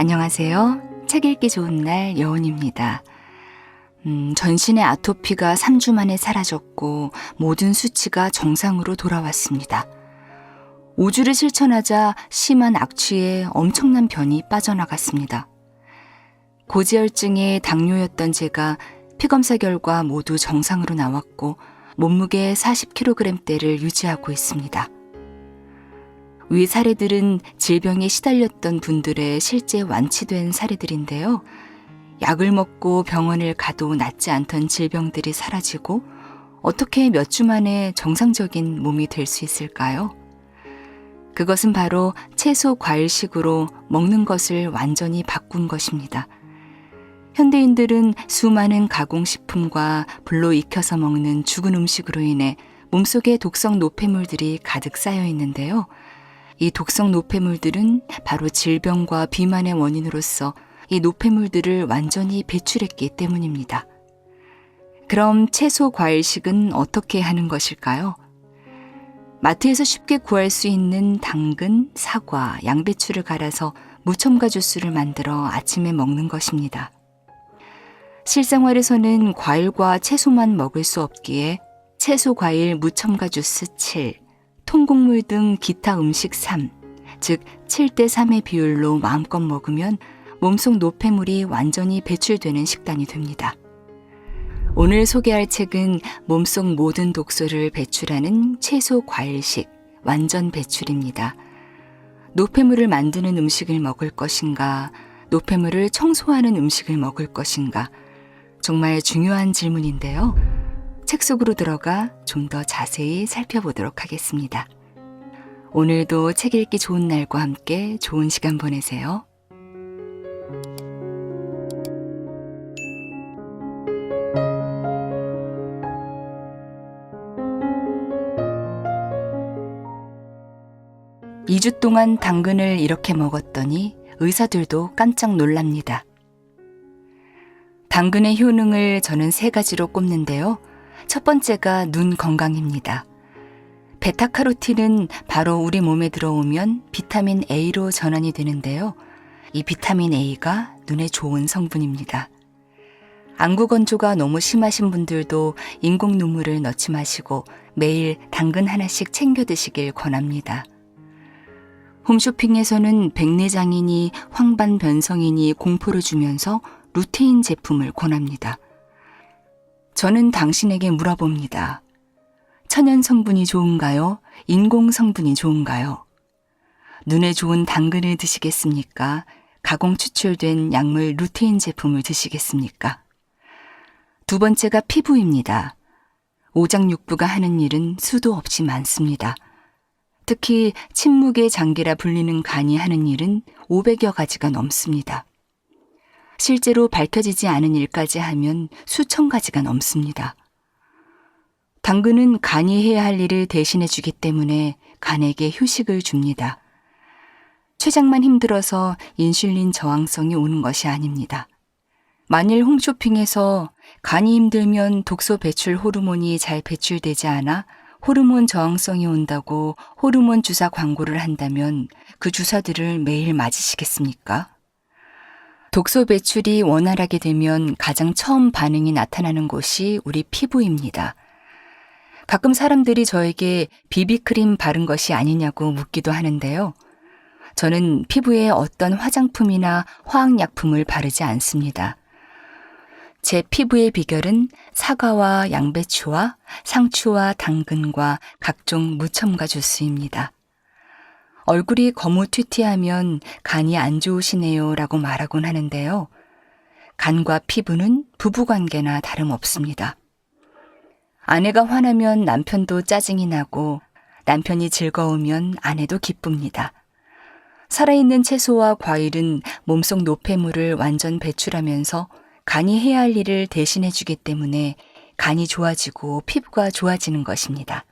안녕하세요. 책 읽기 좋은 날 여운입니다. 전신의 아토피가 3주 만에 사라졌고 모든 수치가 정상으로 돌아왔습니다. 5주를 실천하자 심한 악취에 엄청난 변이 빠져나갔습니다. 고지혈증에 당뇨였던 제가 피검사 결과 모두 정상으로 나왔고 몸무게 40kg대를 유지하고 있습니다. 위 사례들은 질병에 시달렸던 분들의 실제 완치된 사례들인데요. 약을 먹고 병원을 가도 낫지 않던 질병들이 사라지고 어떻게 몇 주 만에 정상적인 몸이 될 수 있을까요? 그것은 바로 채소 과일식으로 먹는 것을 완전히 바꾼 것입니다. 현대인들은 수많은 가공식품과 불로 익혀서 먹는 죽은 음식으로 인해 몸속에 독성 노폐물들이 가득 쌓여 있는데요. 이 독성 노폐물들은 바로 질병과 비만의 원인으로서 이 노폐물들을 완전히 배출했기 때문입니다. 그럼 채소 과일식은 어떻게 하는 것일까요? 마트에서 쉽게 구할 수 있는 당근, 사과, 양배추를 갈아서 무첨가 주스를 만들어 아침에 먹는 것입니다. 실생활에서는 과일과 채소만 먹을 수 없기에 채소 과일 무첨가 주스 7, 통곡물 등 기타 음식 3, 즉 7대3의 비율로 마음껏 먹으면 몸속 노폐물이 완전히 배출되는 식단이 됩니다. 오늘 소개할 책은 몸속 모든 독소를 배출하는 채소 과일식 완전 배출입니다. 노폐물을 만드는 음식을 먹을 것인가, 노폐물을 청소하는 음식을 먹을 것인가, 정말 중요한 질문인데요. 책 속으로 들어가 좀 더 자세히 살펴보도록 하겠습니다. 오늘도 책 읽기 좋은 날과 함께 좋은 시간 보내세요. (2주) 동안 당근을 이렇게 먹었더니 의사들도 깜짝 놀랍니다. 당근의 효능을 저는 3가지로 꼽는데요. 첫 번째가 눈 건강입니다. 베타카로틴은 바로 우리 몸에 들어오면 비타민 A로 전환이 되는데요. 이 비타민 A가 눈에 좋은 성분입니다. 안구 건조가 너무 심하신 분들도 인공 눈물을 넣지 마시고 매일 당근 하나씩 챙겨 드시길 권합니다. 홈쇼핑에서는 백내장이니 황반변성이니 공포를 주면서 루테인 제품을 권합니다. 저는 당신에게 물어봅니다. 천연 성분이 좋은가요? 인공 성분이 좋은가요? 눈에 좋은 당근을 드시겠습니까? 가공 추출된 약물 루테인 제품을 드시겠습니까? 두 번째가 피부입니다. 오장육부가 하는 일은 수도 없이 많습니다. 특히 침묵의 장기라 불리는 간이 하는 일은 500여 가지가 넘습니다. 실제로 밝혀지지 않은 일까지 하면 수천 가지가 넘습니다. 당근은 간이 해야 할 일을 대신해 주기 때문에 간에게 휴식을 줍니다. 췌장만 힘들어서 인슐린 저항성이 오는 것이 아닙니다. 만일 홈쇼핑에서 간이 힘들면 독소 배출 호르몬이 잘 배출되지 않아 호르몬 저항성이 온다고 호르몬 주사 광고를 한다면 그 주사들을 매일 맞으시겠습니까? 독소 배출이 원활하게 되면 가장 처음 반응이 나타나는 곳이 우리 피부입니다. 가끔 사람들이 저에게 비비크림 바른 것이 아니냐고 묻기도 하는데요. 저는 피부에 어떤 화장품이나 화학약품을 바르지 않습니다. 제 피부의 비결은 사과와 양배추와 상추와 당근과 각종 무첨가 주스입니다. 얼굴이 거무튀튀하면 간이 안 좋으시네요 라고 말하곤 하는데요. 간과 피부는 부부관계나 다름없습니다. 아내가 화나면 남편도 짜증이 나고 남편이 즐거우면 아내도 기쁩니다. 살아있는 채소와 과일은 몸속 노폐물을 완전 배출하면서 간이 해야 할 일을 대신해 주기 때문에 간이 좋아지고 피부가 좋아지는 것입니다.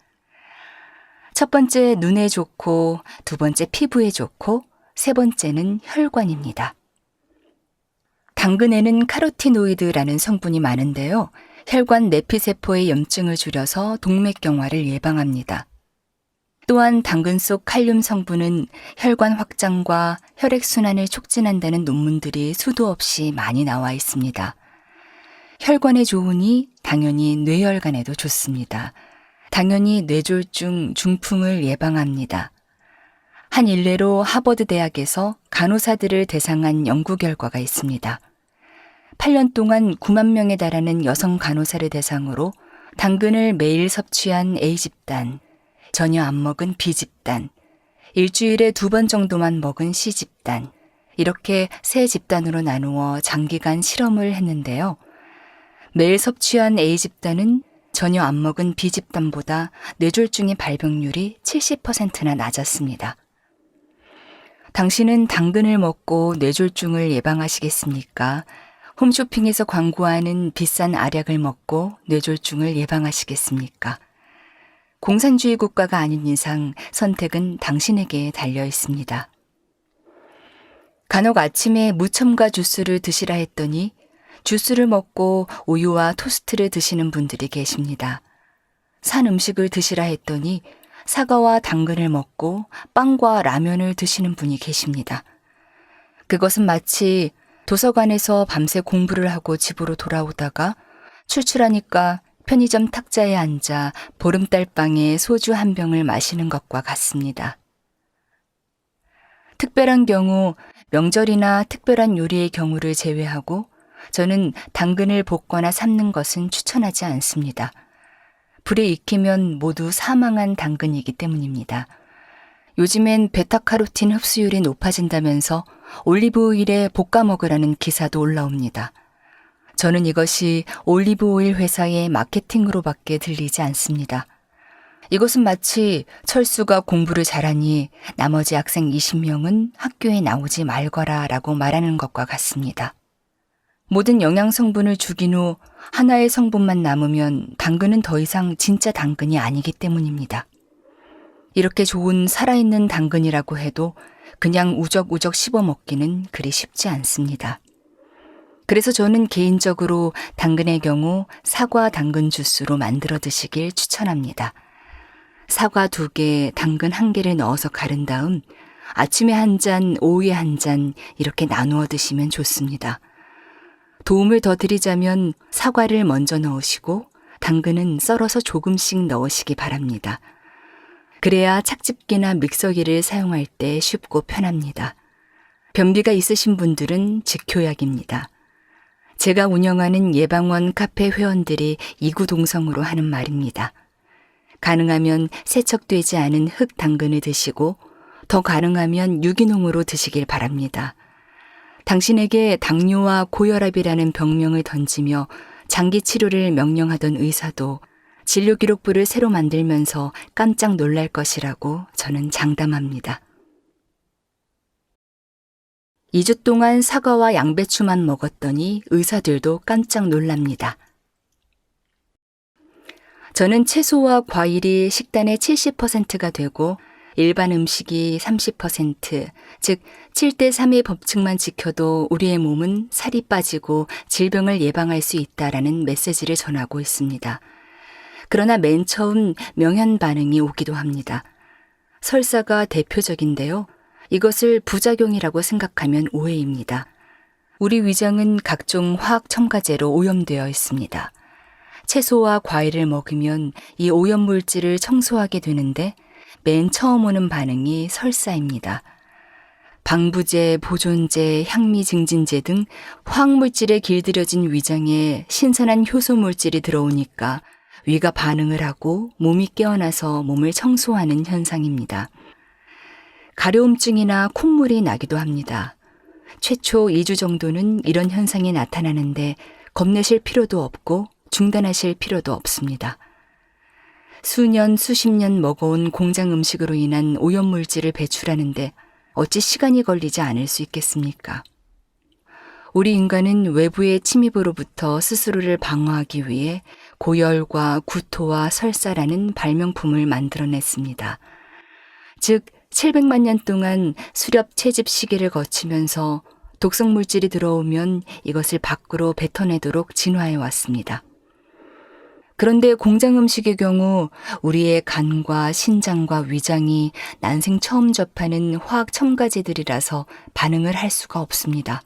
첫 번째 눈에 좋고, 두 번째 피부에 좋고, 세 번째는 혈관입니다. 당근에는 카로티노이드라는 성분이 많은데요. 혈관 내피세포의 염증을 줄여서 동맥경화를 예방합니다. 또한 당근 속 칼륨 성분은 혈관 확장과 혈액순환을 촉진한다는 논문들이 수도 없이 많이 나와 있습니다. 혈관에 좋으니 당연히 뇌혈관에도 좋습니다. 당연히 뇌졸중, 중풍을 예방합니다. 한 일례로 하버드 대학에서 간호사들을 대상한 연구 결과가 있습니다. 8년 동안 9만 명에 달하는 여성 간호사를 대상으로 당근을 매일 섭취한 A집단, 전혀 안 먹은 B집단, 일주일에 2번 정도만 먹은 C집단, 이렇게 3집단으로 나누어 장기간 실험을 했는데요. 매일 섭취한 A집단은 전혀 안 먹은 B집단보다 뇌졸중의 발병률이 70%나 낮았습니다. 당신은 당근을 먹고 뇌졸중을 예방하시겠습니까? 홈쇼핑에서 광고하는 비싼 알약을 먹고 뇌졸중을 예방하시겠습니까? 공산주의 국가가 아닌 이상 선택은 당신에게 달려 있습니다. 간혹 아침에 무첨가 주스를 드시라 했더니 주스를 먹고 우유와 토스트를 드시는 분들이 계십니다. 산 음식을 드시라 했더니 사과와 당근을 먹고 빵과 라면을 드시는 분이 계십니다. 그것은 마치 도서관에서 밤새 공부를 하고 집으로 돌아오다가 출출하니까 편의점 탁자에 앉아 보름달방에 소주 한 병을 마시는 것과 같습니다. 특별한 경우, 명절이나 특별한 요리의 경우를 제외하고 저는 당근을 볶거나 삶는 것은 추천하지 않습니다. 불에 익히면 모두 사망한 당근이기 때문입니다. 요즘엔 베타카로틴 흡수율이 높아진다면서 올리브 오일에 볶아 먹으라는 기사도 올라옵니다. 저는 이것이 올리브 오일 회사의 마케팅으로밖에 들리지 않습니다. 이것은 마치 철수가 공부를 잘하니 나머지 학생 20명은 학교에 나오지 말거라 라고 말하는 것과 같습니다. 모든 영양 성분을 죽인 후 하나의 성분만 남으면 당근은 더 이상 진짜 당근이 아니기 때문입니다. 이렇게 좋은 살아있는 당근이라고 해도 그냥 우적우적 씹어 먹기는 그리 쉽지 않습니다. 그래서 저는 개인적으로 당근의 경우 사과 당근 주스로 만들어 드시길 추천합니다. 사과 2개, 당근 1개를 넣어서 갈은 다음 아침에 1잔, 오후에 1잔 이렇게 나누어 드시면 좋습니다. 도움을 더 드리자면 사과를 먼저 넣으시고 당근은 썰어서 조금씩 넣으시기 바랍니다. 그래야 착즙기나 믹서기를 사용할 때 쉽고 편합니다. 변비가 있으신 분들은 직효약입니다. 제가 운영하는 예방원 카페 회원들이 이구동성으로 하는 말입니다. 가능하면 세척되지 않은 흑 당근을 드시고 더 가능하면 유기농으로 드시길 바랍니다. 당신에게 당뇨와 고혈압이라는 병명을 던지며 장기 치료를 명령하던 의사도 진료 기록부를 새로 만들면서 깜짝 놀랄 것이라고 저는 장담합니다. 2주 동안 사과와 양배추만 먹었더니 의사들도 깜짝 놀랍니다. 저는 채소와 과일이 식단의 70%가 되고 일반 음식이 30%, 즉 7대3의 법칙만 지켜도 우리의 몸은 살이 빠지고 질병을 예방할 수 있다라는 메시지를 전하고 있습니다. 그러나 맨 처음 명현 반응이 오기도 합니다. 설사가 대표적인데요. 이것을 부작용이라고 생각하면 오해입니다. 우리 위장은 각종 화학 첨가제로 오염되어 있습니다. 채소와 과일을 먹으면 이 오염물질을 청소하게 되는데 맨 처음 오는 반응이 설사입니다. 방부제, 보존제, 향미증진제 등 화학물질에 길들여진 위장에 신선한 효소물질이 들어오니까 위가 반응을 하고 몸이 깨어나서 몸을 청소하는 현상입니다. 가려움증이나 콧물이 나기도 합니다. 최초 2주 정도는 이런 현상이 나타나는데 겁내실 필요도 없고 중단하실 필요도 없습니다. 수년, 수십 년 먹어온 공장 음식으로 인한 오염물질을 배출하는데 어찌 시간이 걸리지 않을 수 있겠습니까? 우리 인간은 외부의 침입으로부터 스스로를 방어하기 위해 고열과 구토와 설사라는 발명품을 만들어냈습니다. 즉 700만 년 동안 수렵 채집 시기를 거치면서 독성 물질이 들어오면 이것을 밖으로 뱉어내도록 진화해 왔습니다. 그런데 공장 음식의 경우 우리의 간과 신장과 위장이 난생 처음 접하는 화학 첨가제들이라서 반응을 할 수가 없습니다.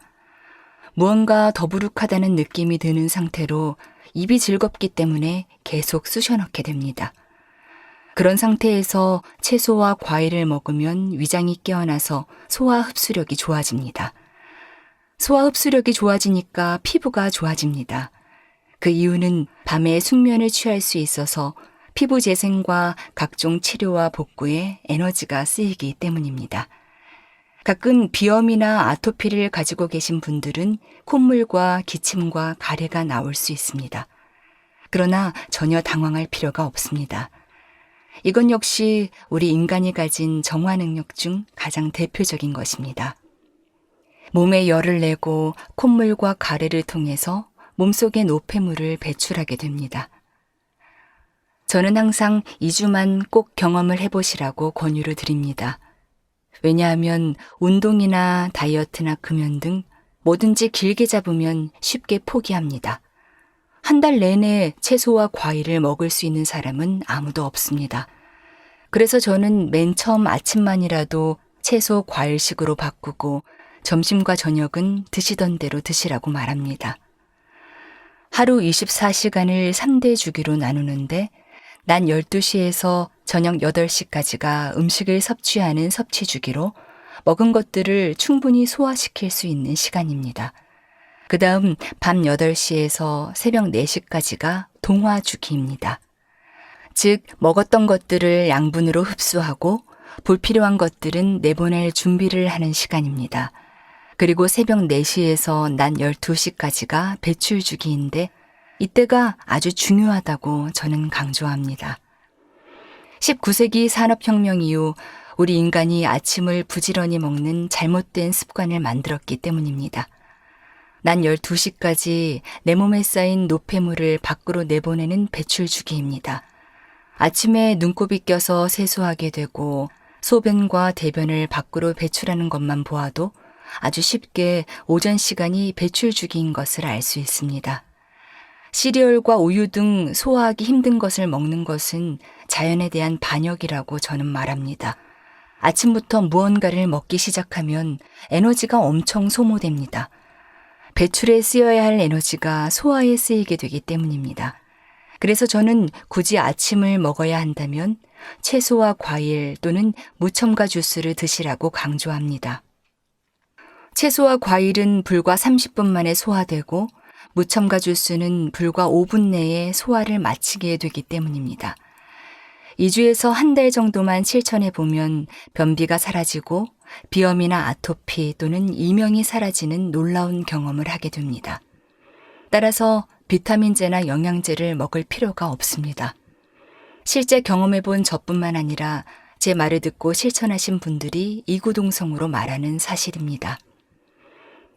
무언가 더부룩하다는 느낌이 드는 상태로 입이 즐겁기 때문에 계속 쑤셔 넣게 됩니다. 그런 상태에서 채소와 과일을 먹으면 위장이 깨어나서 소화 흡수력이 좋아집니다. 소화 흡수력이 좋아지니까 피부가 좋아집니다. 그 이유는 밤에 숙면을 취할 수 있어서 피부 재생과 각종 치료와 복구에 에너지가 쓰이기 때문입니다. 가끔 비염이나 아토피를 가지고 계신 분들은 콧물과 기침과 가래가 나올 수 있습니다. 그러나 전혀 당황할 필요가 없습니다. 이건 역시 우리 인간이 가진 정화 능력 중 가장 대표적인 것입니다. 몸에 열을 내고 콧물과 가래를 통해서 몸속의 노폐물을 배출하게 됩니다. 저는 항상 2주만 꼭 경험을 해보시라고 권유를 드립니다. 왜냐하면 운동이나 다이어트나 금연 등 뭐든지 길게 잡으면 쉽게 포기합니다. 한 달 내내 채소와 과일을 먹을 수 있는 사람은 아무도 없습니다. 그래서 저는 맨 처음 아침만이라도 채소 과일식으로 바꾸고 점심과 저녁은 드시던 대로 드시라고 말합니다. 하루 24시간을 3대 주기로 나누는데 낮 12시에서 저녁 8시까지가 음식을 섭취하는 섭취 주기로 먹은 것들을 충분히 소화시킬 수 있는 시간입니다. 그 다음 밤 8시에서 새벽 4시까지가 동화 주기입니다. 즉 먹었던 것들을 양분으로 흡수하고 불필요한 것들은 내보낼 준비를 하는 시간입니다. 그리고 새벽 4시에서 낮 12시까지가 배출 주기인데 이때가 아주 중요하다고 저는 강조합니다. 19세기 산업혁명 이후 우리 인간이 아침을 부지런히 먹는 잘못된 습관을 만들었기 때문입니다. 낮 12시까지 내 몸에 쌓인 노폐물을 밖으로 내보내는 배출 주기입니다. 아침에 눈곱이 껴서 세수하게 되고 소변과 대변을 밖으로 배출하는 것만 보아도 아주 쉽게 오전 시간이 배출 주기인 것을 알 수 있습니다. 시리얼과 우유 등 소화하기 힘든 것을 먹는 것은 자연에 대한 반역이라고 저는 말합니다. 아침부터 무언가를 먹기 시작하면 에너지가 엄청 소모됩니다. 배출에 쓰여야 할 에너지가 소화에 쓰이게 되기 때문입니다. 그래서 저는 굳이 아침을 먹어야 한다면 채소와 과일 또는 무첨가 주스를 드시라고 강조합니다. 채소와 과일은 불과 30분 만에 소화되고 무첨가 주스는 불과 5분 내에 소화를 마치게 되기 때문입니다. 2주에서 한 달 정도만 실천해 보면 변비가 사라지고 비염이나 아토피 또는 이명이 사라지는 놀라운 경험을 하게 됩니다. 따라서 비타민제나 영양제를 먹을 필요가 없습니다. 실제 경험해 본 저뿐만 아니라 제 말을 듣고 실천하신 분들이 이구동성으로 말하는 사실입니다.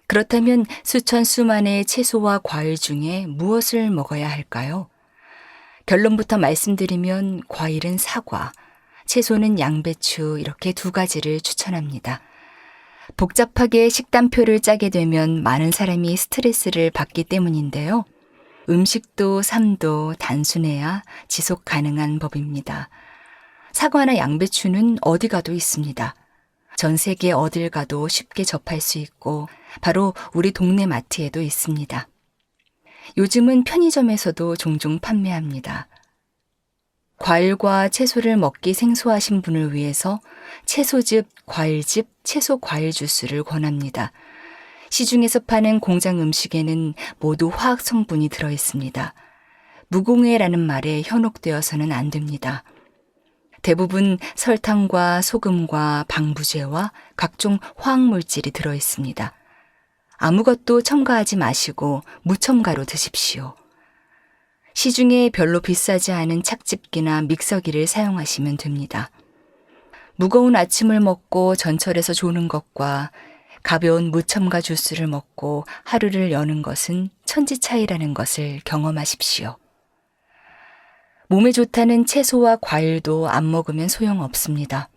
그렇다면 수천 수만의 채소와 과일 중에 무엇을 먹어야 할까요? 결론부터 말씀드리면 과일은 사과, 채소는 양배추 이렇게 2가지를 추천합니다. 복잡하게 식단표를 짜게 되면 많은 사람이 스트레스를 받기 때문인데요. 음식도 삶도 단순해야 지속 가능한 법입니다. 사과나 양배추는 어디 가도 있습니다. 전 세계 어딜 가도 쉽게 접할 수 있고 바로 우리 동네 마트에도 있습니다. 요즘은 편의점에서도 종종 판매합니다. 과일과 채소를 먹기 생소하신 분을 위해서 채소즙, 과일즙, 채소 과일 주스를 권합니다. 시중에서 파는 공장 음식에는 모두 화학 성분이 들어 있습니다. 무공해라는 말에 현혹되어서는 안 됩니다. 대부분 설탕과 소금과 방부제와 각종 화학물질이 들어 있습니다. 아무것도 첨가하지 마시고 무첨가로 드십시오. 시중에 별로 비싸지 않은 착즙기나 믹서기를 사용하시면 됩니다. 무거운 아침을 먹고 전철에서 조는 것과 가벼운 무첨가 주스를 먹고 하루를 여는 것은 천지 차이라는 것을 경험하십시오. 몸에 좋다는 채소와 과일도 안 먹으면 소용없습니다.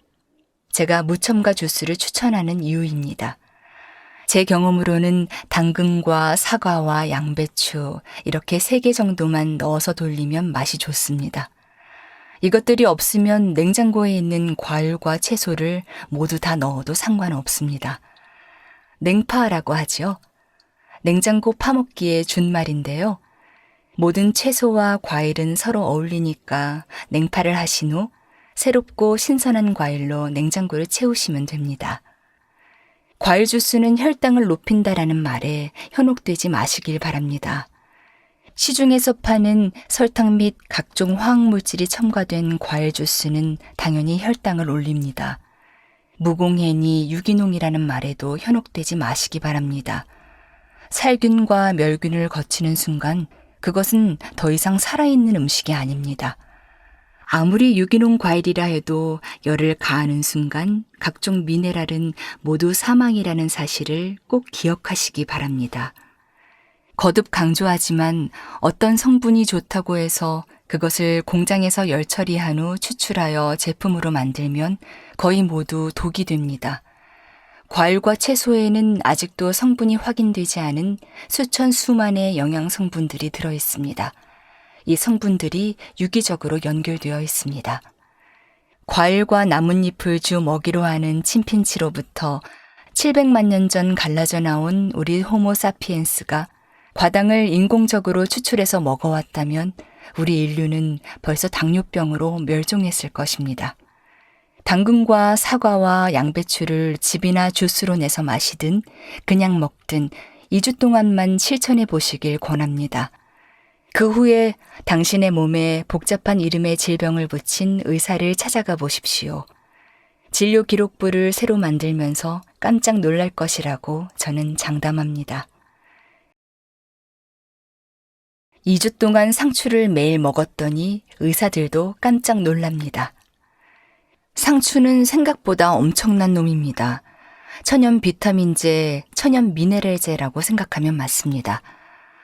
제가 무첨가 주스를 추천하는 이유입니다. 제 경험으로는 당근과 사과와 양배추 이렇게 3개 정도만 넣어서 돌리면 맛이 좋습니다. 이것들이 없으면 냉장고에 있는 과일과 채소를 모두 다 넣어도 상관없습니다. 냉파라고 하죠. 냉장고 파먹기의 준말인데요. 모든 채소와 과일은 서로 어울리니까 냉파를 하신 후 새롭고 신선한 과일로 냉장고를 채우시면 됩니다. 과일 주스는 혈당을 높인다라는 말에 현혹되지 마시길 바랍니다. 시중에서 파는 설탕 및 각종 화학물질이 첨가된 과일 주스는 당연히 혈당을 올립니다. 무공해니 유기농이라는 말에도 현혹되지 마시기 바랍니다. 살균과 멸균을 거치는 순간 그것은 더 이상 살아있는 음식이 아닙니다. 아무리 유기농 과일이라 해도 열을 가하는 순간 각종 미네랄은 모두 사망이라는 사실을 꼭 기억하시기 바랍니다. 거듭 강조하지만 어떤 성분이 좋다고 해서 그것을 공장에서 열 처리한 후 추출하여 제품으로 만들면 거의 모두 독이 됩니다. 과일과 채소에는 아직도 성분이 확인되지 않은 수천 수만의 영양 성분들이 들어 있습니다. 이 성분들이 유기적으로 연결되어 있습니다. 과일과 나뭇잎을 주 먹이로 하는 침팬지로부터 700만 년 전 갈라져 나온 우리 호모 사피엔스가 과당을 인공적으로 추출해서 먹어왔다면 우리 인류는 벌써 당뇨병으로 멸종했을 것입니다. 당근과 사과와 양배추를 즙이나 주스로 내서 마시든 그냥 먹든 2주 동안만 실천해 보시길 권합니다. 그 후에 당신의 몸에 복잡한 이름의 질병을 붙인 의사를 찾아가 보십시오. 진료 기록부를 새로 만들면서 깜짝 놀랄 것이라고 저는 장담합니다. 2주 동안 상추를 매일 먹었더니 의사들도 깜짝 놀랍니다. 상추는 생각보다 엄청난 놈입니다. 천연 비타민제, 천연 미네랄제라고 생각하면 맞습니다.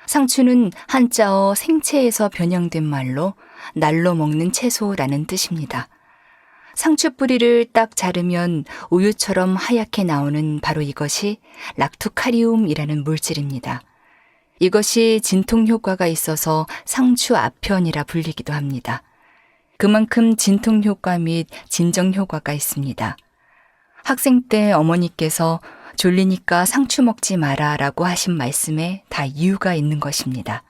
상추는 한자어 생채에서 변형된 말로 날로 먹는 채소라는 뜻입니다. 상추 뿌리를 딱 자르면 우유처럼 하얗게 나오는 바로 이것이 락투카리움이라는 물질입니다. 이것이 진통 효과가 있어서 상추 아편이라 불리기도 합니다. 그만큼 진통 효과 및 진정 효과가 있습니다. 학생 때 어머니께서 졸리니까 상추 먹지 마라 라고 하신 말씀에 다 이유가 있는 것입니다.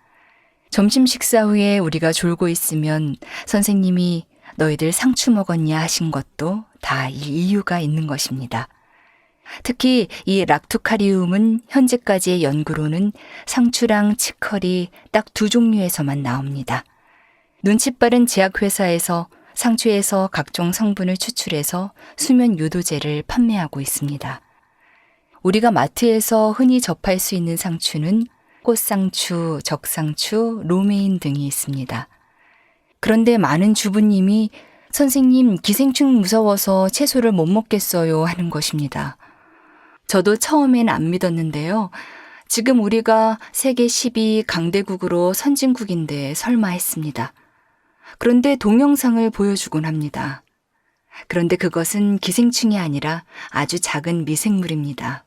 점심 식사 후에 우리가 졸고 있으면 선생님이 너희들 상추 먹었냐 하신 것도 다 이 이유가 있는 것입니다. 특히 이 락투카리움은 현재까지의 연구로는 상추랑 치커리 딱 2종류에서만 나옵니다. 눈치 빠른 제약회사에서 상추에서 각종 성분을 추출해서 수면 유도제를 판매하고 있습니다. 우리가 마트에서 흔히 접할 수 있는 상추는 꽃상추, 적상추, 로메인 등이 있습니다. 그런데 많은 주부님이 선생님 기생충 무서워서 채소를 못 먹겠어요 하는 것입니다. 저도 처음엔 안 믿었는데요. 지금 우리가 세계 10위 강대국으로 선진국인데 설마 했습니다. 그런데 동영상을 보여주곤 합니다. 그런데 그것은 기생충이 아니라 아주 작은 미생물입니다.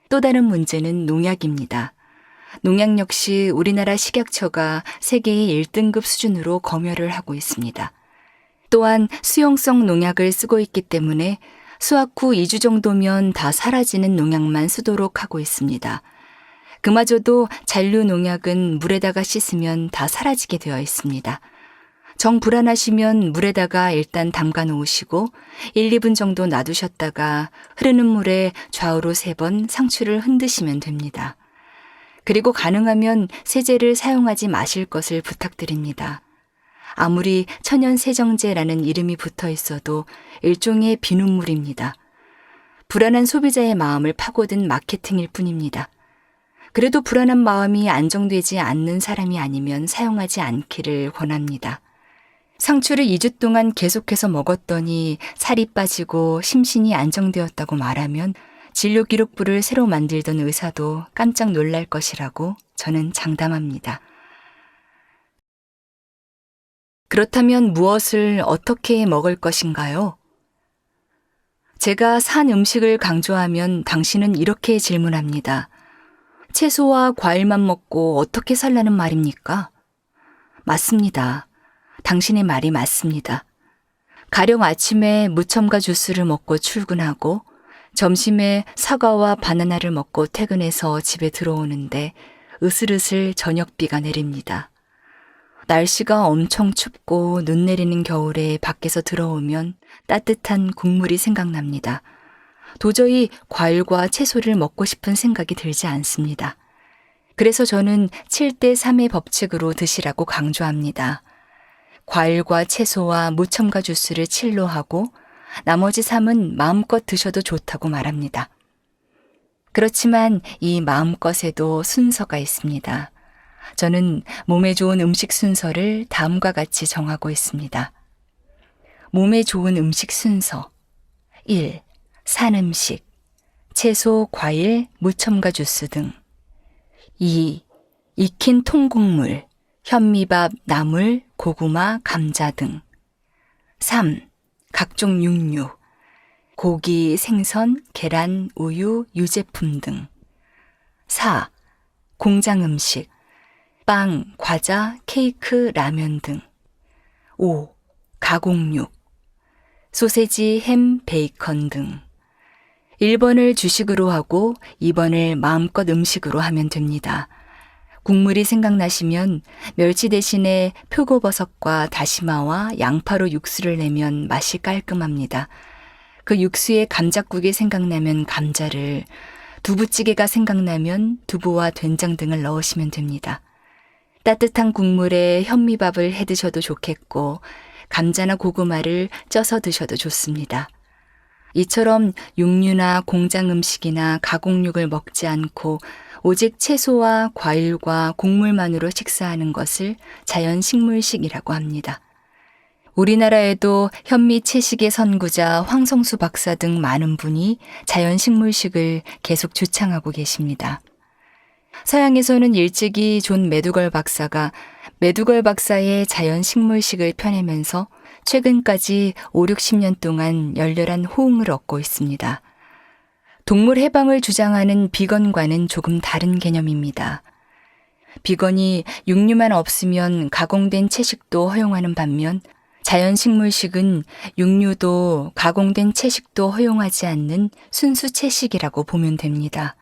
또 다른 문제는 농약입니다. 농약 역시 우리나라 식약처가 세계의 1등급 수준으로 검열을 하고 있습니다. 또한 수용성 농약을 쓰고 있기 때문에 수확 후 2주 정도면 다 사라지는 농약만 쓰도록 하고 있습니다. 그마저도 잔류 농약은 물에다가 씻으면 다 사라지게 되어 있습니다. 정 불안하시면 물에다가 일단 담가 놓으시고 1, 2분 정도 놔두셨다가 흐르는 물에 좌우로 3번 상추를 흔드시면 됩니다. 그리고 가능하면 세제를 사용하지 마실 것을 부탁드립니다. 아무리 천연세정제라는 이름이 붙어 있어도 일종의 비눗물입니다. 불안한 소비자의 마음을 파고든 마케팅일 뿐입니다. 그래도 불안한 마음이 안정되지 않는 사람이 아니면 사용하지 않기를 권합니다. 상추를 2주 동안 계속해서 먹었더니 살이 빠지고 심신이 안정되었다고 말하면 진료 기록부를 새로 만들던 의사도 깜짝 놀랄 것이라고 저는 장담합니다. 그렇다면 무엇을 어떻게 먹을 것인가요? 제가 산 음식을 강조하면 당신은 이렇게 질문합니다. 채소와 과일만 먹고 어떻게 살라는 말입니까? 맞습니다. 당신의 말이 맞습니다. 가령 아침에 무첨가 주스를 먹고 출근하고 점심에 사과와 바나나를 먹고 퇴근해서 집에 들어오는데 으슬으슬 저녁비가 내립니다. 날씨가 엄청 춥고 눈 내리는 겨울에 밖에서 들어오면 따뜻한 국물이 생각납니다. 도저히 과일과 채소를 먹고 싶은 생각이 들지 않습니다. 그래서 저는 7대3의 법칙으로 드시라고 강조합니다. 과일과 채소와 무첨가 주스를 7로 하고 나머지 3은 마음껏 드셔도 좋다고 말합니다. 그렇지만 이 마음껏에도 순서가 있습니다. 저는 몸에 좋은 음식 순서를 다음과 같이 정하고 있습니다. 몸에 좋은 음식 순서 1. 산 음식 채소, 과일, 무첨가 주스 등 2. 익힌 통곡물 현미밥, 나물, 고구마, 감자 등 3. 각종 육류 고기, 생선, 계란, 우유, 유제품 등 4. 공장 음식 빵, 과자, 케이크, 라면 등 5. 가공육 소세지, 햄, 베이컨 등 1번을 주식으로 하고 2번을 마음껏 음식으로 하면 됩니다. 국물이 생각나시면 멸치 대신에 표고버섯과 다시마와 양파로 육수를 내면 맛이 깔끔합니다. 그 육수에 감자국이 생각나면 감자를, 두부찌개가 생각나면 두부와 된장 등을 넣으시면 됩니다. 따뜻한 국물에 현미밥을 해 드셔도 좋겠고 감자나 고구마를 쪄서 드셔도 좋습니다. 이처럼 육류나 공장 음식이나 가공육을 먹지 않고 오직 채소와 과일과 곡물만으로 식사하는 것을 자연식물식이라고 합니다. 우리나라에도 현미 채식의 선구자 황성수 박사 등 많은 분이 자연식물식을 계속 주창하고 계십니다. 서양에서는 일찍이 존 매두걸 박사가 매두걸 박사의 자연식물식을 펴내면서 최근까지 5, 60년 동안 열렬한 호응을 얻고 있습니다. 동물 해방을 주장하는 비건과는 조금 다른 개념입니다. 비건이 육류만 없으면 가공된 채식도 허용하는 반면 자연식물식은 육류도 가공된 채식도 허용하지 않는 순수 채식이라고 보면 됩니다.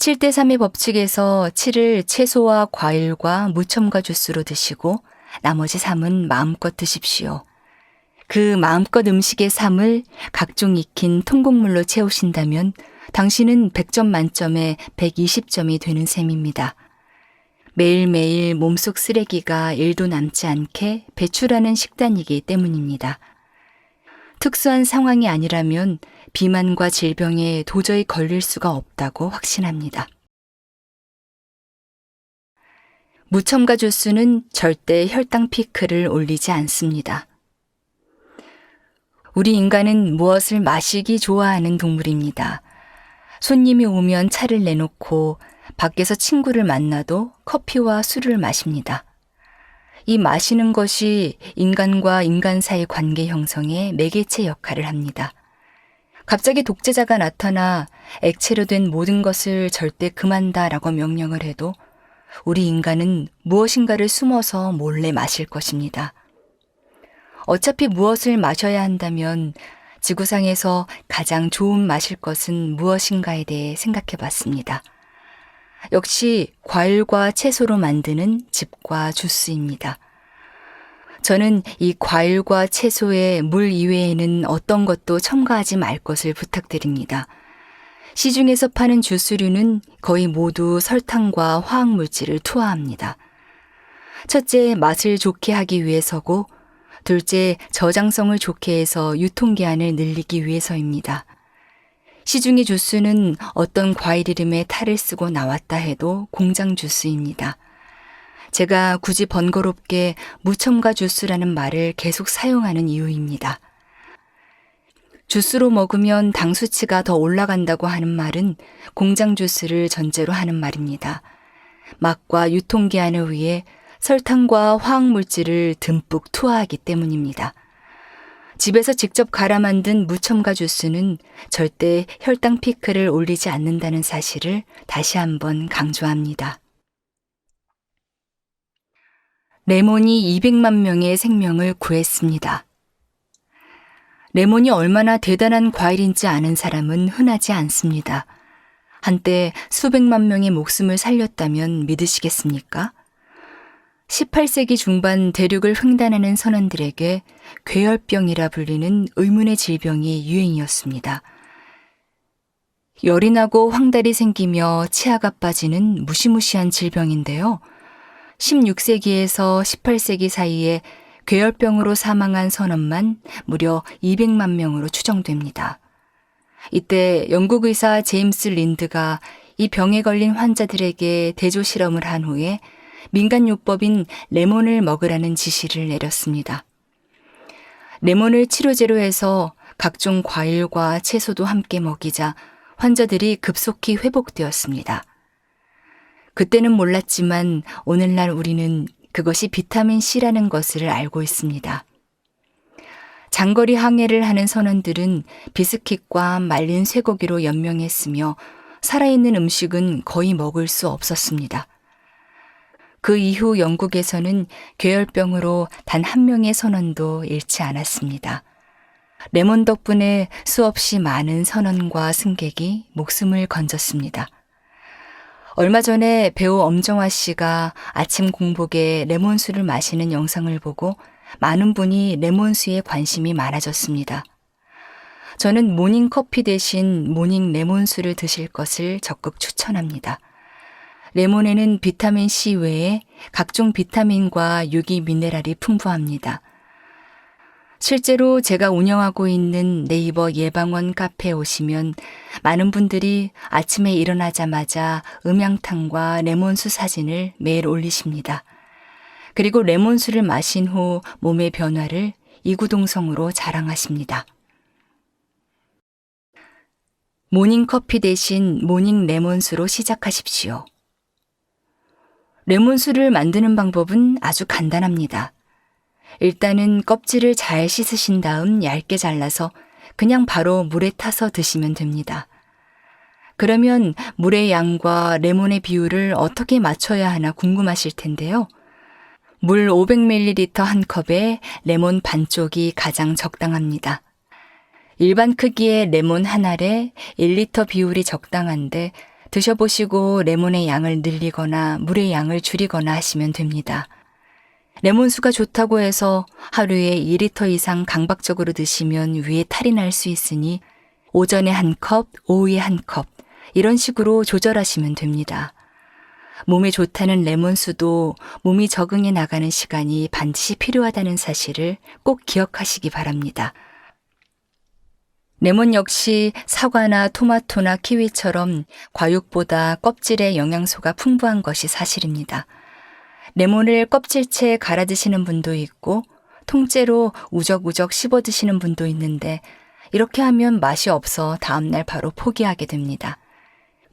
7대3의 법칙에서 7을 채소와 과일과 무첨가 주스로 드시고 나머지 3은 마음껏 드십시오. 그 마음껏 음식의 3을 각종 익힌 통곡물로 채우신다면 당신은 100점 만점에 120점이 되는 셈입니다. 매일매일 몸속 쓰레기가 1도 남지 않게 배출하는 식단이기 때문입니다. 특수한 상황이 아니라면 비만과 질병에 도저히 걸릴 수가 없다고 확신합니다. 무첨가 주스는 절대 혈당 피크를 올리지 않습니다. 우리 인간은 무엇을 마시기 좋아하는 동물입니다. 손님이 오면 차를 내놓고 밖에서 친구를 만나도 커피와 술을 마십니다. 이 마시는 것이 인간과 인간 사이 관계 형성에 매개체 역할을 합니다. 갑자기 독재자가 나타나 액체로 된 모든 것을 절대 금한다라고 명령을 해도 우리 인간은 무엇인가를 숨어서 몰래 마실 것입니다. 어차피 무엇을 마셔야 한다면 지구상에서 가장 좋은 마실 것은 무엇인가에 대해 생각해 봤습니다. 역시 과일과 채소로 만드는 즙과 주스입니다. 저는 이 과일과 채소에 물 이외에는 어떤 것도 첨가하지 말 것을 부탁드립니다. 시중에서 파는 주스류는 거의 모두 설탕과 화학물질을 투하합니다. 첫째, 맛을 좋게 하기 위해서고 둘째, 저장성을 좋게 해서 유통기한을 늘리기 위해서입니다. 시중의 주스는 어떤 과일 이름에 탈을 쓰고 나왔다 해도 공장 주스입니다. 제가 굳이 번거롭게 무첨가 주스라는 말을 계속 사용하는 이유입니다. 주스로 먹으면 당 수치가 더 올라간다고 하는 말은 공장 주스를 전제로 하는 말입니다. 맛과 유통기한을 위해 설탕과 화학물질을 듬뿍 투하하기 때문입니다. 집에서 직접 갈아 만든 무첨가 주스는 절대 혈당 피크를 올리지 않는다는 사실을 다시 한번 강조합니다. 레몬이 200만 명의 생명을 구했습니다. 레몬이 얼마나 대단한 과일인지 아는 사람은 흔하지 않습니다. 한때 수백만 명의 목숨을 살렸다면 믿으시겠습니까? 18세기 중반 대륙을 횡단하는 선원들에게 괴혈병이라 불리는 의문의 질병이 유행이었습니다. 열이 나고 황달이 생기며 치아가 빠지는 무시무시한 질병인데요. 16세기에서 18세기 사이에 괴혈병으로 사망한 선원만 무려 200만 명으로 추정됩니다. 이때 영국 의사 제임스 린드가 이 병에 걸린 환자들에게 대조 실험을 한 후에 민간요법인 레몬을 먹으라는 지시를 내렸습니다. 레몬을 치료제로 해서 각종 과일과 채소도 함께 먹이자 환자들이 급속히 회복되었습니다. 그때는 몰랐지만 오늘날 우리는 그것이 비타민C라는 것을 알고 있습니다. 장거리 항해를 하는 선원들은 비스킷과 말린 쇠고기로 연명했으며 살아있는 음식은 거의 먹을 수 없었습니다. 그 이후 영국에서는 괴혈병으로 단 한 명의 선원도 잃지 않았습니다. 레몬 덕분에 수없이 많은 선원과 승객이 목숨을 건졌습니다. 얼마 전에 배우 엄정화 씨가 아침 공복에 레몬수를 마시는 영상을 보고 많은 분이 레몬수에 관심이 많아졌습니다. 저는 모닝커피 대신 모닝 레몬수를 드실 것을 적극 추천합니다. 레몬에는 비타민C 외에 각종 비타민과 유기 미네랄이 풍부합니다. 실제로 제가 운영하고 있는 네이버 예방원 카페에 오시면 많은 분들이 아침에 일어나자마자 음양탕과 레몬수 사진을 매일 올리십니다. 그리고 레몬수를 마신 후 몸의 변화를 이구동성으로 자랑하십니다. 모닝커피 대신 모닝 레몬수로 시작하십시오. 레몬수를 만드는 방법은 아주 간단합니다. 일단은 껍질을 잘 씻으신 다음 얇게 잘라서 그냥 바로 물에 타서 드시면 됩니다. 그러면 물의 양과 레몬의 비율을 어떻게 맞춰야 하나 궁금하실 텐데요. 물 500ml 한 컵에 레몬 반쪽이 가장 적당합니다. 일반 크기의 레몬 한 알에 1리터 비율이 적당한데 드셔보시고 레몬의 양을 늘리거나 물의 양을 줄이거나 하시면 됩니다. 레몬수가 좋다고 해서 하루에 2리터 이상 강박적으로 드시면 위에 탈이 날 수 있으니 오전에 한 컵, 오후에 한 컵 이런 식으로 조절하시면 됩니다. 몸에 좋다는 레몬수도 몸이 적응해 나가는 시간이 반드시 필요하다는 사실을 꼭 기억하시기 바랍니다. 레몬 역시 사과나 토마토나 키위처럼 과육보다 껍질에 영양소가 풍부한 것이 사실입니다. 레몬을 껍질째 갈아 드시는 분도 있고 통째로 우적우적 씹어 드시는 분도 있는데 이렇게 하면 맛이 없어 다음날 바로 포기하게 됩니다.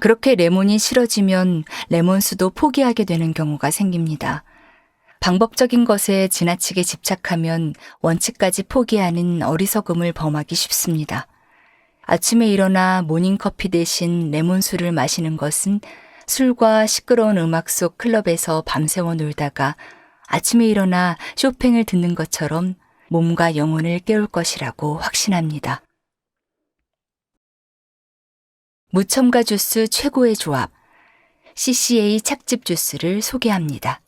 그렇게 레몬이 싫어지면 레몬수도 포기하게 되는 경우가 생깁니다. 방법적인 것에 지나치게 집착하면 원칙까지 포기하는 어리석음을 범하기 쉽습니다. 아침에 일어나 모닝커피 대신 레몬수를 마시는 것은 술과 시끄러운 음악 속 클럽에서 밤새워 놀다가 아침에 일어나 쇼팽을 듣는 것처럼 몸과 영혼을 깨울 것이라고 확신합니다. 무첨가 주스 최고의 조합, CCA 착즙 주스를 소개합니다.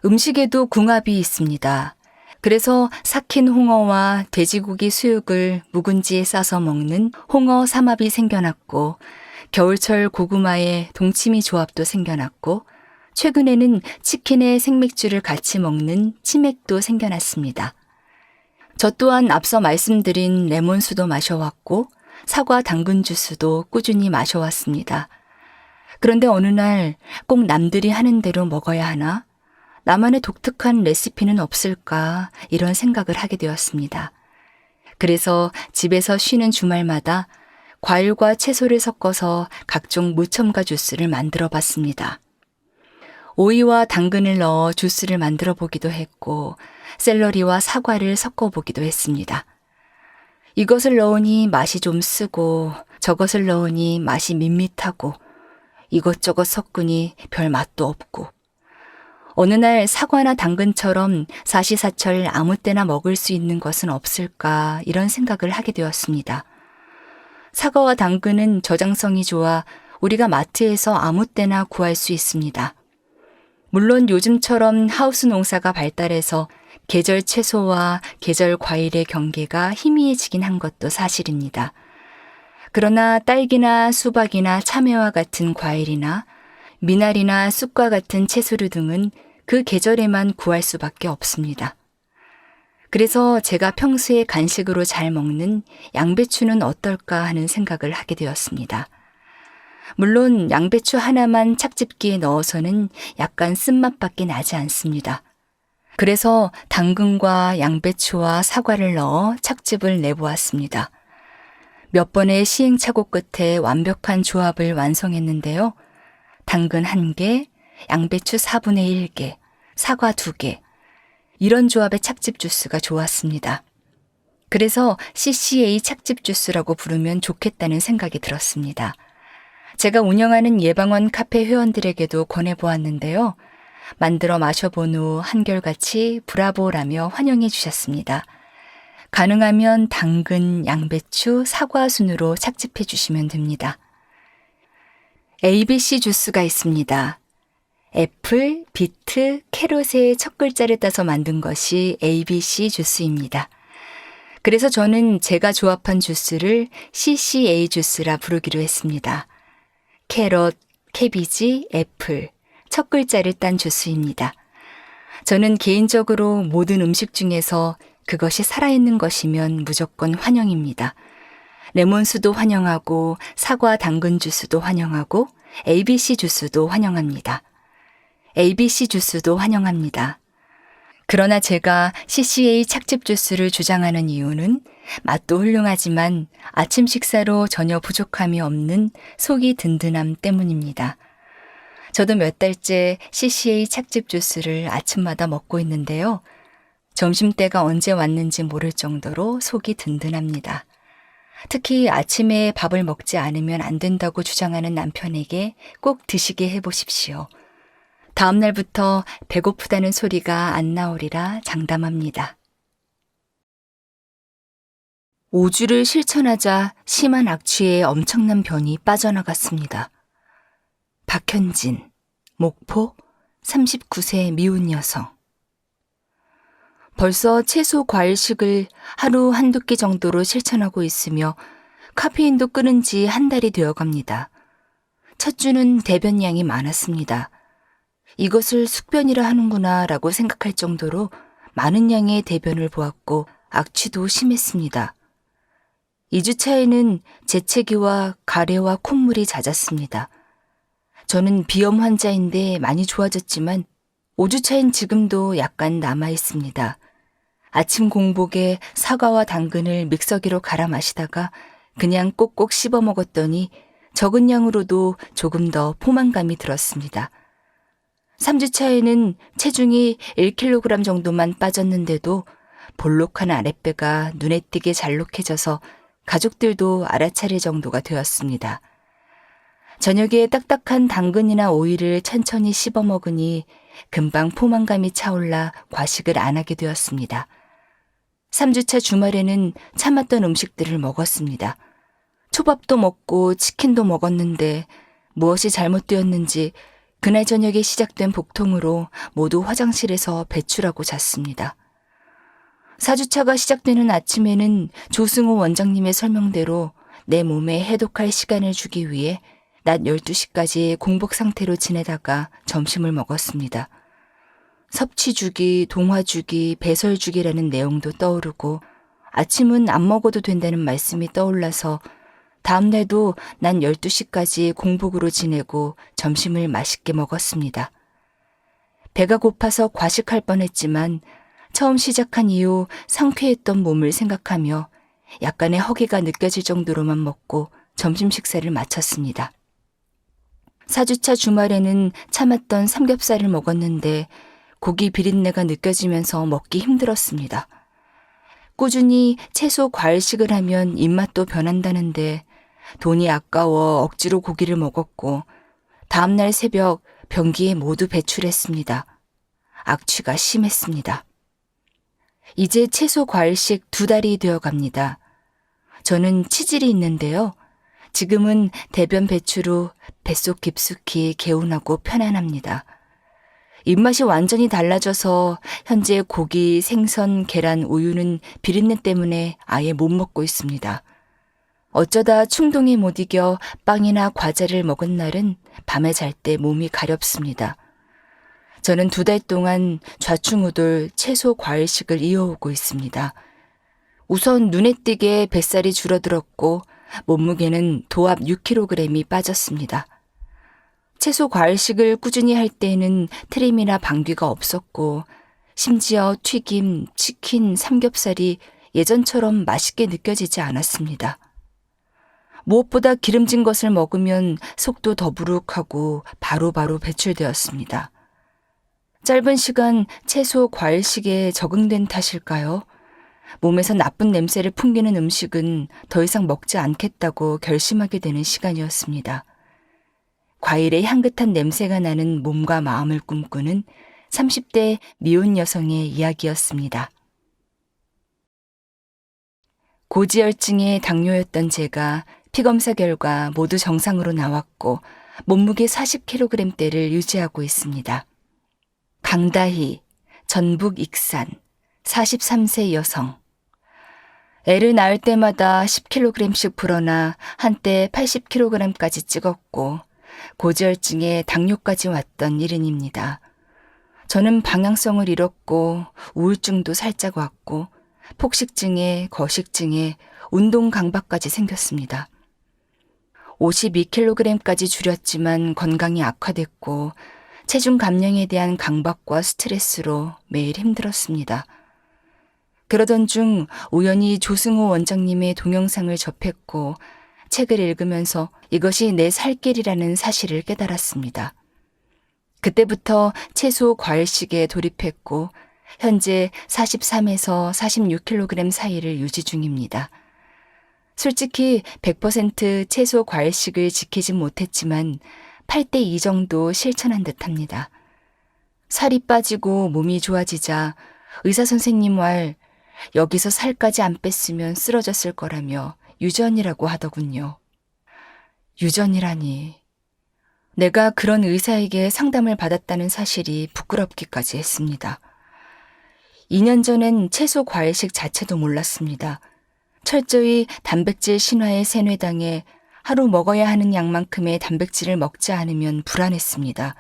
음식에도 궁합이 있습니다. 그래서 삭힌 홍어와 돼지고기 수육을 묵은지에 싸서 먹는 홍어 삼합이 생겨났고 겨울철 고구마에 동치미 조합도 생겨났고 최근에는 치킨에 생맥주를 같이 먹는 치맥도 생겨났습니다. 저 또한 앞서 말씀드린 레몬수도 마셔왔고 사과 당근 주스도 꾸준히 마셔왔습니다. 그런데 어느 날 꼭 남들이 하는 대로 먹어야 하나? 나만의 독특한 레시피는 없을까? 이런 생각을 하게 되었습니다. 그래서 집에서 쉬는 주말마다 과일과 채소를 섞어서 각종 무첨가 주스를 만들어 봤습니다. 오이와 당근을 넣어 주스를 만들어 보기도 했고 샐러리와 사과를 섞어 보기도 했습니다. 이것을 넣으니 맛이 좀 쓰고 저것을 넣으니 맛이 밋밋하고 이것저것 섞으니 별 맛도 없고 어느 날 사과나 당근처럼 사시사철 아무 때나 먹을 수 있는 것은 없을까 이런 생각을 하게 되었습니다. 사과와 당근은 저장성이 좋아 우리가 마트에서 아무 때나 구할 수 있습니다. 물론 요즘처럼 하우스 농사가 발달해서 계절 채소와 계절 과일의 경계가 희미해지긴 한 것도 사실입니다. 그러나 딸기나 수박이나 참외와 같은 과일이나 미나리나 쑥과 같은 채소류 등은 그 계절에만 구할 수밖에 없습니다. 그래서 제가 평소에 간식으로 잘 먹는 양배추는 어떨까 하는 생각을 하게 되었습니다. 물론 양배추 하나만 찹집기에 넣어서는 약간 쓴맛밖에 나지 않습니다. 그래서 당근과 양배추와 사과를 넣어 찹집을 내보았습니다. 몇 번의 시행착오 끝에 완벽한 조합을 완성했는데요. 당근 1개, 양배추 4분의 1개, 사과 2개. 이런 조합의 찹집 주스가 좋았습니다. 그래서 CCA 찹집 주스라고 부르면 좋겠다는 생각이 들었습니다. 제가 운영하는 예방원 카페 회원들에게도 권해보았는데요. 만들어 마셔본 후 한결같이 브라보라며 환영해 주셨습니다. 가능하면 당근, 양배추, 사과 순으로 착즙해 주시면 됩니다. ABC 주스가 있습니다. 애플, 비트, 캐롯의 첫 글자를 따서 만든 것이 ABC 주스입니다. 그래서 저는 제가 조합한 주스를 CCA 주스라 부르기로 했습니다. 캐럿, 캐비지, 애플, 첫 글자를 딴 주스입니다. 저는 개인적으로 모든 음식 중에서 그것이 살아있는 것이면 무조건 환영입니다. 레몬수도 환영하고 사과 당근 주스도 환영하고 ABC 주스도 환영합니다. ABC 주스도 환영합니다. 그러나 제가 CCA 찹집 주스를 주장하는 이유는 맛도 훌륭하지만 아침 식사로 전혀 부족함이 없는 속이 든든함 때문입니다. 저도 몇 달째 CCA 찹집 주스를 아침마다 먹고 있는데요. 점심때가 언제 왔는지 모를 정도로 속이 든든합니다. 특히 아침에 밥을 먹지 않으면 안 된다고 주장하는 남편에게 꼭 드시게 해보십시오. 다음 날부터 배고프다는 소리가 안 나오리라 장담합니다. 5주를 실천하자 심한 악취에 엄청난 변이 빠져나갔습니다. 박현진, 목포, 39세 미혼 여성. 벌써 채소 과일식을 하루 한두 끼 정도로 실천하고 있으며 카페인도 끊은 지 한 달이 되어갑니다. 첫 주는 대변량이 많았습니다. 이것을 숙변이라 하는구나 라고 생각할 정도로 많은 양의 대변을 보았고 악취도 심했습니다. 2주 차에는 재채기와 가래와 콧물이 잦았습니다. 저는 비염 환자인데 많이 좋아졌지만 5주 차인 지금도 약간 남아있습니다. 아침 공복에 사과와 당근을 믹서기로 갈아 마시다가 그냥 꼭꼭 씹어 먹었더니 적은 양으로도 조금 더 포만감이 들었습니다. 3주 차에는 체중이 1kg 정도만 빠졌는데도 볼록한 아랫배가 눈에 띄게 잘록해져서 가족들도 알아차릴 정도가 되었습니다. 저녁에 딱딱한 당근이나 오이를 천천히 씹어 먹으니 금방 포만감이 차올라 과식을 안 하게 되었습니다. 3주차 주말에는 참았던 음식들을 먹었습니다. 초밥도 먹고 치킨도 먹었는데 무엇이 잘못되었는지 그날 저녁에 시작된 복통으로 모두 화장실에서 배출하고 잤습니다. 4주차가 시작되는 아침에는 조승호 원장님의 설명대로 내 몸에 해독할 시간을 주기 위해 낮 12시까지 공복 상태로 지내다가 점심을 먹었습니다. 섭취주기, 동화주기, 배설주기라는 내용도 떠오르고 아침은 안 먹어도 된다는 말씀이 떠올라서 다음날도 낮 12시까지 공복으로 지내고 점심을 맛있게 먹었습니다. 배가 고파서 과식할 뻔했지만 처음 시작한 이후 상쾌했던 몸을 생각하며 약간의 허기가 느껴질 정도로만 먹고 점심 식사를 마쳤습니다. 4주차 주말에는 참았던 삼겹살을 먹었는데 고기 비린내가 느껴지면서 먹기 힘들었습니다. 꾸준히 채소 과일식을 하면 입맛도 변한다는데 돈이 아까워 억지로 고기를 먹었고 다음날 새벽 변기에 모두 배출했습니다. 악취가 심했습니다. 이제 채소 과일식 2달이 되어 갑니다. 저는 치질이 있는데요. 지금은 대변 배출 후 뱃속 깊숙이 개운하고 편안합니다. 입맛이 완전히 달라져서 현재 고기, 생선, 계란, 우유는 비린내 때문에 아예 못 먹고 있습니다. 어쩌다 충동에 못 이겨 빵이나 과자를 먹은 날은 밤에 잘 때 몸이 가렵습니다. 저는 2달 동안 좌충우돌 채소 과일식을 이어오고 있습니다. 우선 눈에 띄게 뱃살이 줄어들었고 몸무게는 도합 6kg이 빠졌습니다. 채소 과일식을 꾸준히 할 때에는 트림이나 방귀가 없었고 심지어 튀김, 치킨, 삼겹살이 예전처럼 맛있게 느껴지지 않았습니다. 무엇보다 기름진 것을 먹으면 속도 더부룩하고 바로바로 배출되었습니다. 짧은 시간 채소 과일식에 적응된 탓일까요? 몸에서 나쁜 냄새를 풍기는 음식은 더 이상 먹지 않겠다고 결심하게 되는 시간이었습니다. 과일의 향긋한 냄새가 나는 몸과 마음을 꿈꾸는 30대 미혼 여성의 이야기였습니다. 고지혈증의 당뇨였던 제가 피검사 결과 모두 정상으로 나왔고 몸무게 40kg대를 유지하고 있습니다. 강다희, 전북 익산, 43세 여성. 애를 낳을 때마다 10kg씩 불어나 한때 80kg까지 찍었고 고지혈증에 당뇨까지 왔던 일인입니다. 저는 방향성을 잃었고 우울증도 살짝 왔고 폭식증에 거식증에 운동 강박까지 생겼습니다. 52kg까지 줄였지만 건강이 악화됐고 체중 감량에 대한 강박과 스트레스로 매일 힘들었습니다. 그러던 중 우연히 조승호 원장님의 동영상을 접했고 책을 읽으면서 이것이 내 살 길이라는 사실을 깨달았습니다. 그때부터 채소 과일식에 돌입했고 현재 43에서 46kg 사이를 유지 중입니다. 솔직히 100% 채소 과일식을 지키진 못했지만 8대2 정도 실천한 듯합니다. 살이 빠지고 몸이 좋아지자 의사 선생님 말 여기서 살까지 안 뺐으면 쓰러졌을 거라며 유전이라고 하더군요. 유전이라니. 내가 그런 의사에게 상담을 받았다는 사실이 부끄럽기까지 했습니다. 2년 전엔 채소 과일식 자체도 몰랐습니다. 철저히 단백질 신화에 세뇌당해 하루 먹어야 하는 양만큼의 단백질을 먹지 않으면 불안했습니다.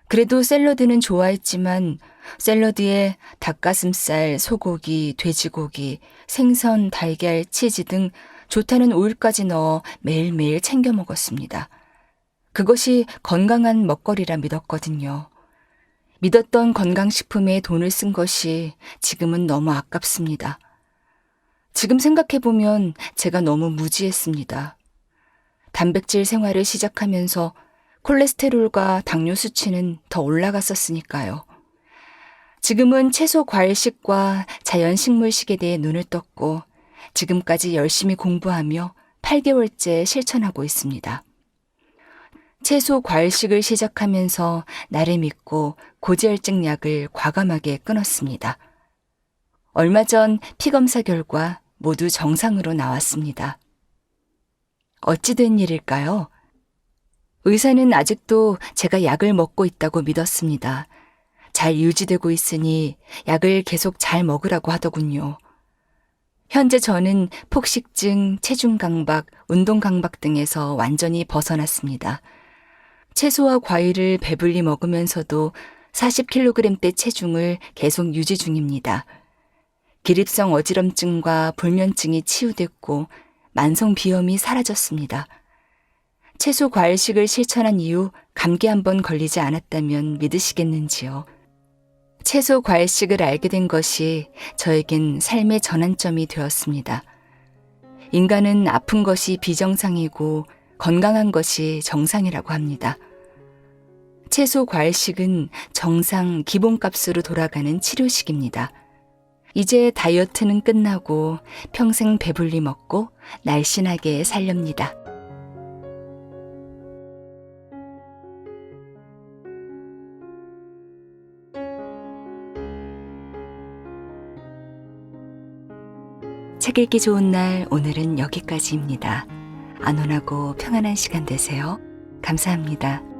그래도 샐러드는 좋아했지만 샐러드에 닭가슴살, 소고기, 돼지고기, 생선, 달걀, 치즈 등 좋다는 오일까지 넣어 매일매일 챙겨 먹었습니다. 그것이 건강한 먹거리라 믿었거든요. 믿었던 건강식품에 돈을 쓴 것이 지금은 너무 아깝습니다. 지금 생각해보면 제가 너무 무지했습니다. 단백질 생활을 시작하면서 콜레스테롤과 당뇨 수치는 더 올라갔었으니까요. 지금은 채소 과일식과 자연식물식에 대해 눈을 떴고 지금까지 열심히 공부하며 8개월째 실천하고 있습니다. 채소 과일식을 시작하면서 나를 믿고 고지혈증 약을 과감하게 끊었습니다. 얼마 전 피검사 결과 모두 정상으로 나왔습니다. 어찌 된 일일까요? 의사는 아직도 제가 약을 먹고 있다고 믿었습니다. 잘 유지되고 있으니 약을 계속 잘 먹으라고 하더군요. 현재 저는 폭식증, 체중 강박, 운동 강박 등에서 완전히 벗어났습니다. 채소와 과일을 배불리 먹으면서도 40kg대 체중을 계속 유지 중입니다. 기립성 어지럼증과 불면증이 치유됐고 만성 비염이 사라졌습니다. 채소 과일식을 실천한 이후 감기 한 번 걸리지 않았다면 믿으시겠는지요. 채소 과일식을 알게 된 것이 저에겐 삶의 전환점이 되었습니다. 인간은 아픈 것이 비정상이고 건강한 것이 정상이라고 합니다. 채소 과일식은 정상 기본값으로 돌아가는 치료식입니다. 이제 다이어트는 끝나고 평생 배불리 먹고 날씬하게 살렵니다. 책 읽기 좋은 날, 오늘은 여기까지입니다. 안온하고 평안한 시간 되세요. 감사합니다.